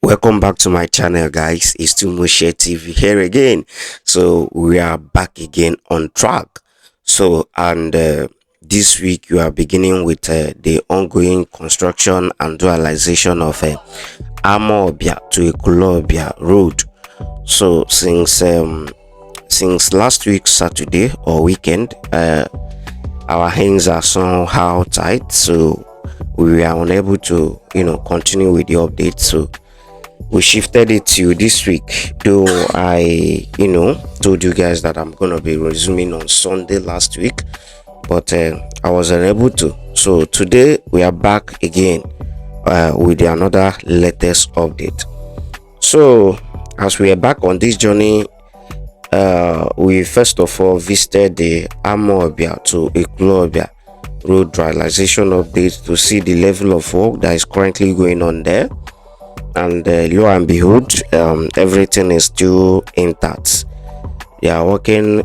Welcome back to my channel, guys. It's still MOSHEH TV here again. So we are back again on track. This week we are beginning with the ongoing construction and dualization of AMAWBIA to Ekwulobia road. So since last week Saturday or weekend, our hands are somehow tight, so we are unable to continue with the update. So we shifted it to this week, though I told you guys that I'm gonna be resuming on Sunday last week, but I was unable to. So today we are back again with another latest update. So as we are back on this journey, we first of all visited the AMAWBIA to Ekwulobia road dualization update to see the level of work that is currently going on there. And lo and behold, everything is still intact. They are working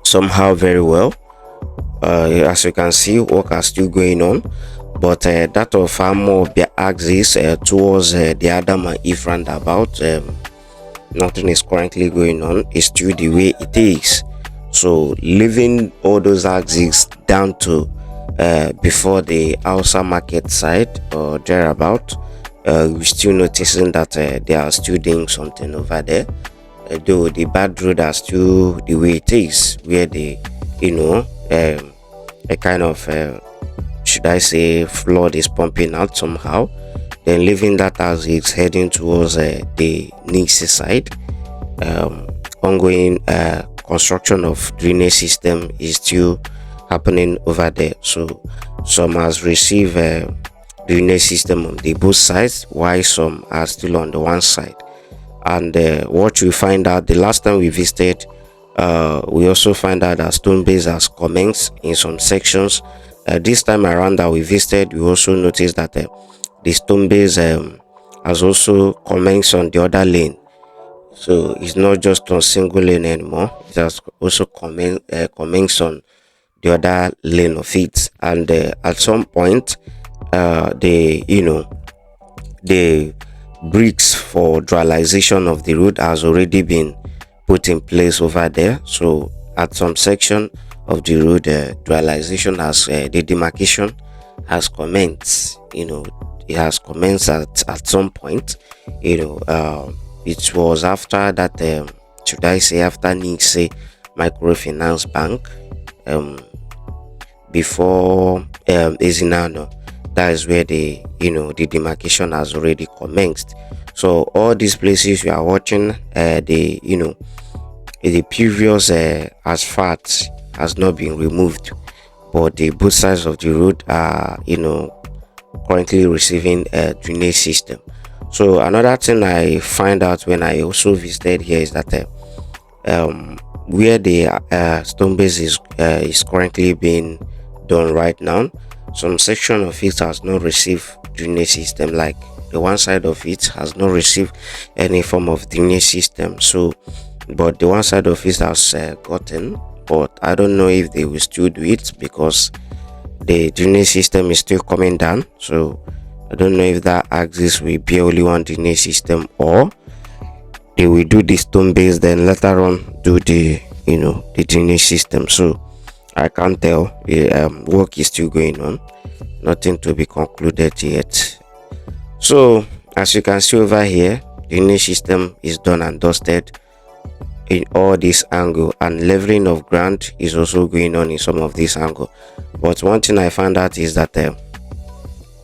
somehow very well. As you can see, work are still going on, but that of AMAWBIA axis towards the Adam and Eve roundabout, nothing is currently going on. It's still the way it is. So leaving all those axes down to before the Hausa market side or thereabout, we're still noticing that they are still doing something over there, though the bad road are still the way it is, where they a kind of should I say flood is pumping out somehow, then leaving that as it's heading towards the Nixie side. Ongoing construction of drainage system is still happening over there. So some has received drainage system on the both sides, while some are still on the one side. And what we find out the last time we visited, we also find out that stone base has commenced in some sections. This time around that we visited, we also noticed that the stone base has also commenced on the other lane. So it's not just on single lane anymore, it has also commenced on the other lane of it. And at some point, the bricks for dualization of the road has already been put in place over there. So at some section of the road, dualization has the demarcation has commenced. It has commenced at some point. It was after that, should I say, after Nixie Microfinance Bank, before Ezinano. That is where the demarcation has already commenced. So all these places you are watching, the previous asphalt has not been removed, but the both sides of the road are currently receiving a drainage system. So another thing I find out when I also visited here is that where the stone base is currently being done right now, some section of it has not received drainage system, like the one side of it has not received any form of drainage system. So but the one side of it has gotten, but I don't know if they will still do it because the drainage system is still coming down. So I don't know if that axis will be only one drainage system, or they will do the stone base then later on do the the drainage system. So I can't tell. Work is still going on, nothing to be concluded yet. So as you can see over here, the drainage system is done and dusted in all this angle, and leveling of ground is also going on in some of this angle. But one thing I found out is that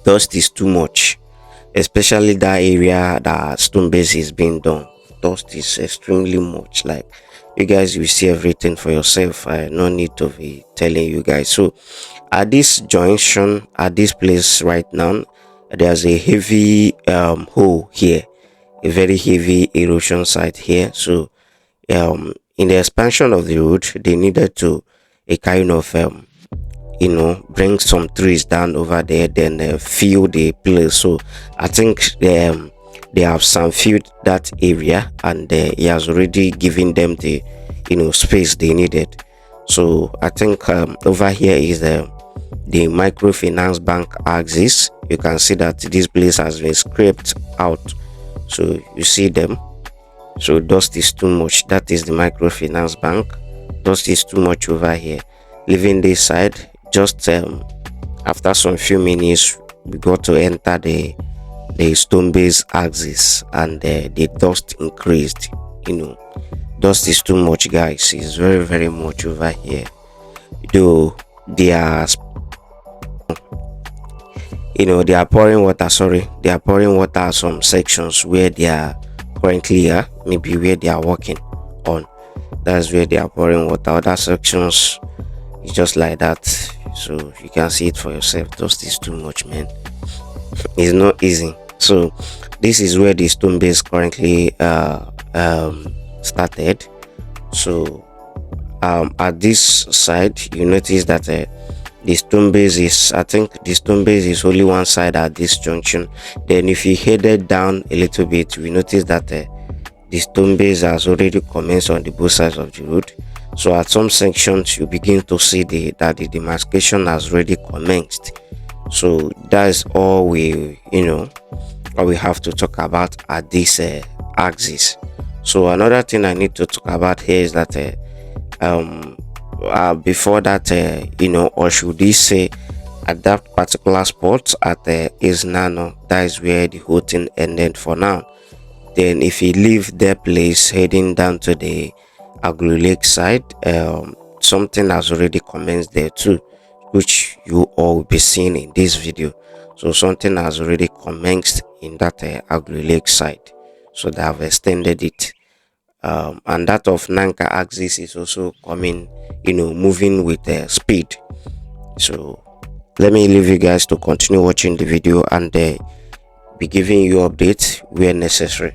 dust is too much, especially that area that stone base is being done. Dust is extremely much. Like, you guys will see everything for yourself. No need to be telling you guys. So at this junction, at this place right now, there's a heavy hole here, a very heavy erosion site here. So in the expansion of the road, they needed to a kind of bring some trees down over there, then fill the place. So I think they have some filled that area, and he has already given them the space they needed. So I think over here is the microfinance bank axis. You can see that this place has been scraped out, so you see them. So dust is too much. That is the microfinance bank. Dust is too much over here. Leaving this side, just after some few minutes, we got to enter the stone base axis, and the dust increased. Dust is too much, guys. It's very much over here. Though they are they are pouring water. Sorry, they are pouring water at some sections where they are currently here, maybe where they are working on. That's where they are pouring water. Other sections is just like that, so you can see it for yourself. Dust is too much, man. It's not easy. So this is where the stone base currently started. So at this side, you notice that the stone base is, I think the stone base is only one side at this junction. Then if you headed down a little bit, we notice that the stone base has already commenced on the both sides of the road. So at some sections you begin to see that the demarcation has already commenced. So that is all we have to talk about at this axis. So another thing I need to talk about here is that before that, or should we say at that particular spot at Isnano, that is where the whole thing ended for now. Then if you leave their place heading down to the Agulu Lake side, something has already commenced there too, which you all will be seeing in this video. So something has already commenced in that Agulu Lake side, so they have extended it. And that of Nanka axis is also coming, moving with speed. So let me leave you guys to continue watching the video and be giving you updates where necessary.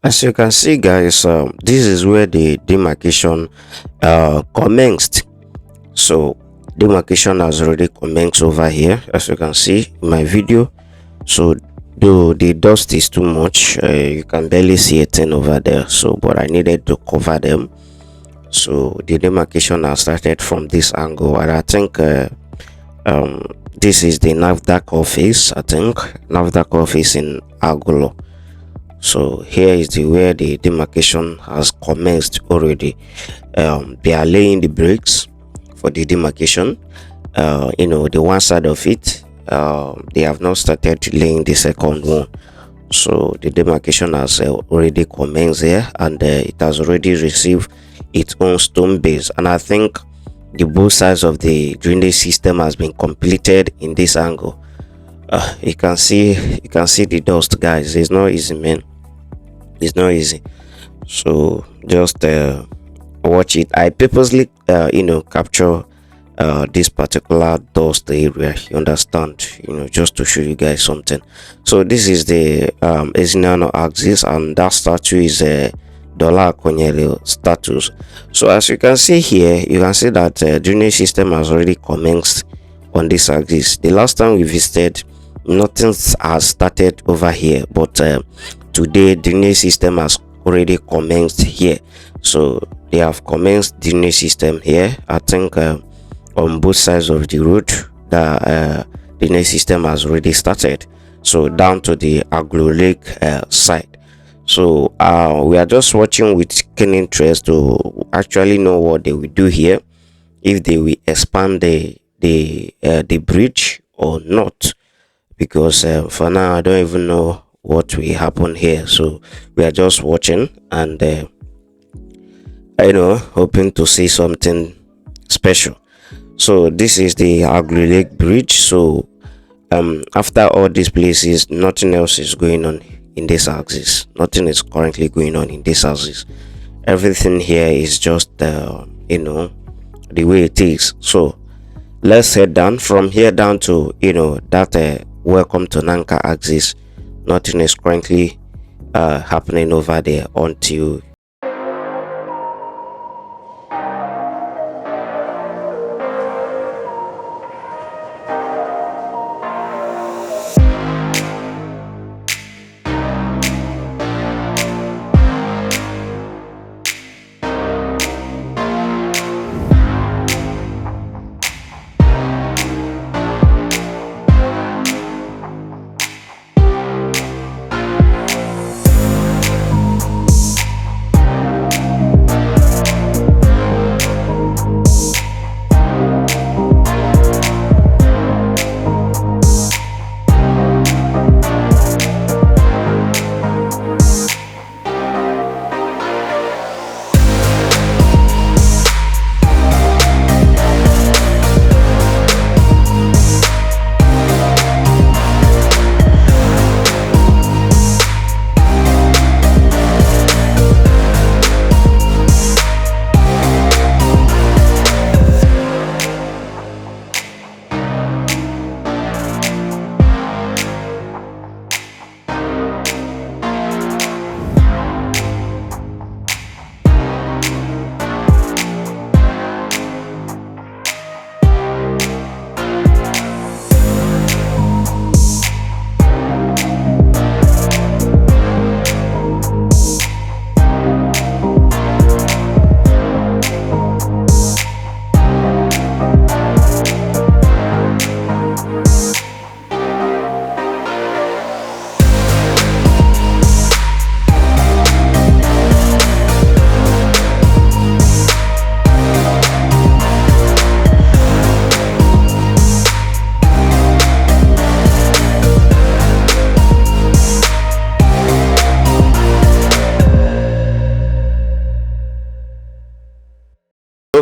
As you can see, guys, this is where the demarcation commenced. So demarcation has already commenced over here, as you can see in my video. So though the dust is too much, you can barely see a thing over there, so but I needed to cover them. So the demarcation has started from this angle, and I think this is the NAFDAC office. I think NAFDAC office in Agulu. So here is where the demarcation has commenced already. They are laying the bricks for the demarcation. The one side of it, they have not started laying the second one. So the demarcation has already commenced here, and it has already received its own stone base. And I think the both sides of the drainage system has been completed in this angle. You can see the dust, guys. It's not easy, man. It's not easy. So just watch it. I purposely capture this particular dust area, you understand, just to show you guys something. So this is the Ezinano axis, and that statue is a Dollar Konyele status. So as you can see here, you can see that drainage system has already commenced on this axis. The last time we visited, nothing has started over here, but today drainage system has already commenced here. So they have commenced drainage system here. I think on both sides of the road, the drainage system has already started. So down to the Agulu Lake side. So we are just watching with keen interest to actually know what they will do here, if they will expand the bridge or not, because for now I don't even know what will happen here. So we are just watching and hoping to see something special. So this is the Agulu Lake bridge. So after all these places, nothing else is going on in this axis. Nothing is currently going on in this axis. Everything here is just the way it is. So let's head down from here down to that welcome to Nanka axis. Nothing is currently happening over there until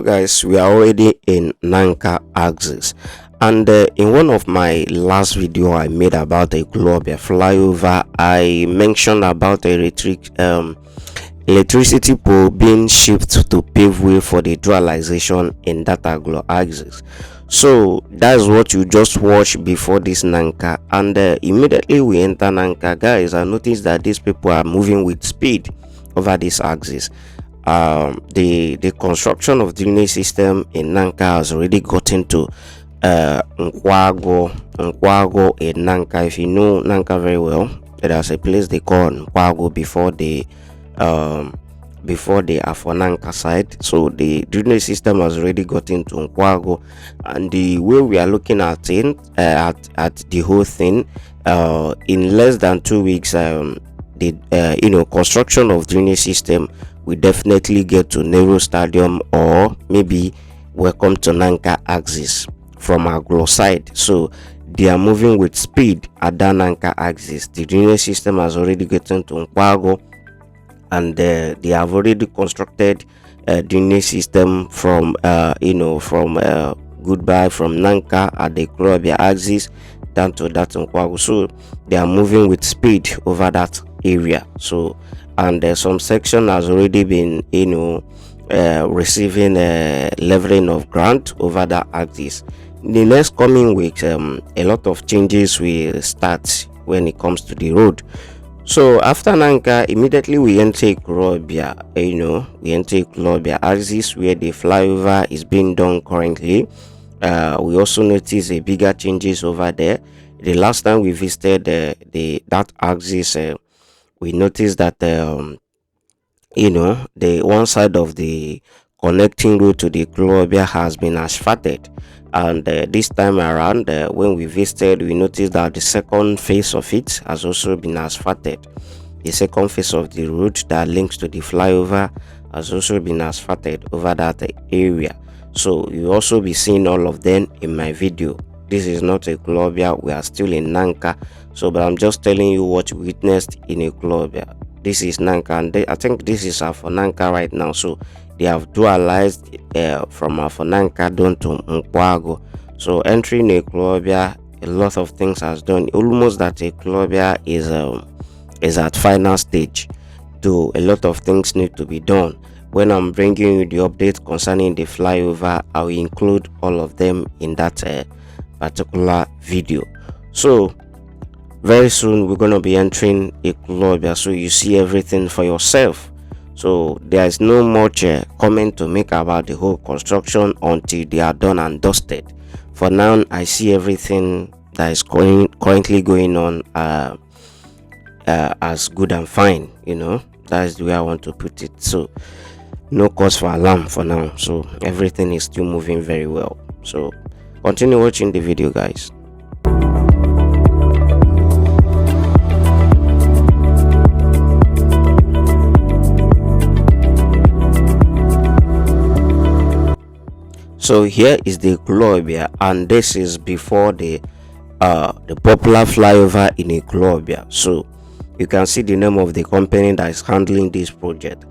guys, we are already in Nanka axis, and in one of my last video I made about the Ekwulobia flyover, I mentioned about the electricity pole being shipped to pave way for the dualization in that Agulu axis. So that's what you just watched before this Nanka, and immediately we enter Nanka, guys. I noticed that these people are moving with speed over this axis. The construction of the drainage system in Nanka has already gotten to Nkwago in Nanka. If you know Nanka very well, there's a place they call Nkwago before the Afonanka side. So the drainage system has already gotten to Nkwago, and the way we are looking at it, at the whole thing, in less than 2 weeks, the construction of drainage system we definitely get to Nehru Stadium, or maybe welcome to Nanka axis from Agulu side. So they are moving with speed at that Nanka axis. The drainage system has already gotten to Nkwago, and they have already constructed drainage system from from goodbye from Nanka at the Ekwulobia axis down to that Nkwagu. So they are moving with speed over that area. So and some section has already been receiving leveling of ground over that axis. In the next coming weeks, a lot of changes will start when it comes to the road. So after Nanka, immediately we enter Ekwulobia, we enter Ekwulobia axis where the flyover is being done currently. We also notice a bigger changes over there. The last time we visited that axis, we noticed that the one side of the connecting road to the Ekwulobia has been asphalted, and this time around, when we visited, we noticed that the second phase of it has also been asphalted. The second phase of the road that links to the flyover has also been asphalted over that area. So you also be seeing all of them in my video. This is not Ekwulobia, we are still in Nanka. So but I'm just telling you what we witnessed in Ekwulobia. This is Nanka, and I think this is for Nanka right now. So they have dualized from for Nanka down to Nkwagu. So entering Ekwulobia, a lot of things has done. Almost that Ekwulobia is at final stage, though a lot of things need to be done. When I'm bringing you the update concerning the flyover, I will include all of them in that particular video. So very soon we're going to be entering Ekwulobia, so you see everything for yourself. So there is no much comment to make about the whole construction until they are done and dusted. For now, I see everything that is currently going on as good and fine. That is the way I want to put it. So no cause for alarm for now. So everything is still moving very well. So continue watching the video, guys. So here is the Ekwulobia, and this is before the popular flyover in Ekwulobia. So you can see the name of the company that is handling this project.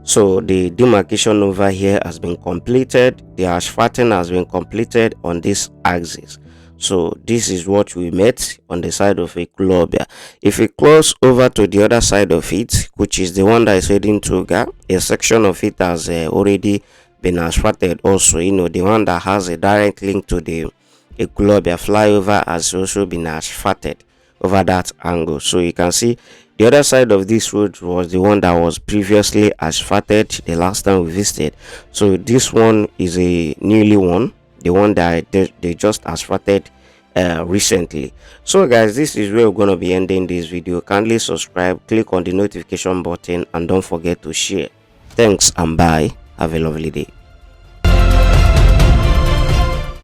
So the demarcation over here has been completed. The asphalting has been completed on this axis. So this is what we met on the side of Ekwulobia. If we cross over to the other side of it, which is the one that is heading to Awka, a section of it has already been asphalted also. The one that has a direct link to the Ekwulobia flyover has also been asphalted over that angle. So you can see the other side of this road was the one that was previously asphalted the last time we visited. So this one is a newly one, the one that they just asphalted recently. So guys, this is where we're going to be ending this video. Kindly subscribe, click on the notification button, and don't forget to share. Thanks and bye. Have a lovely day.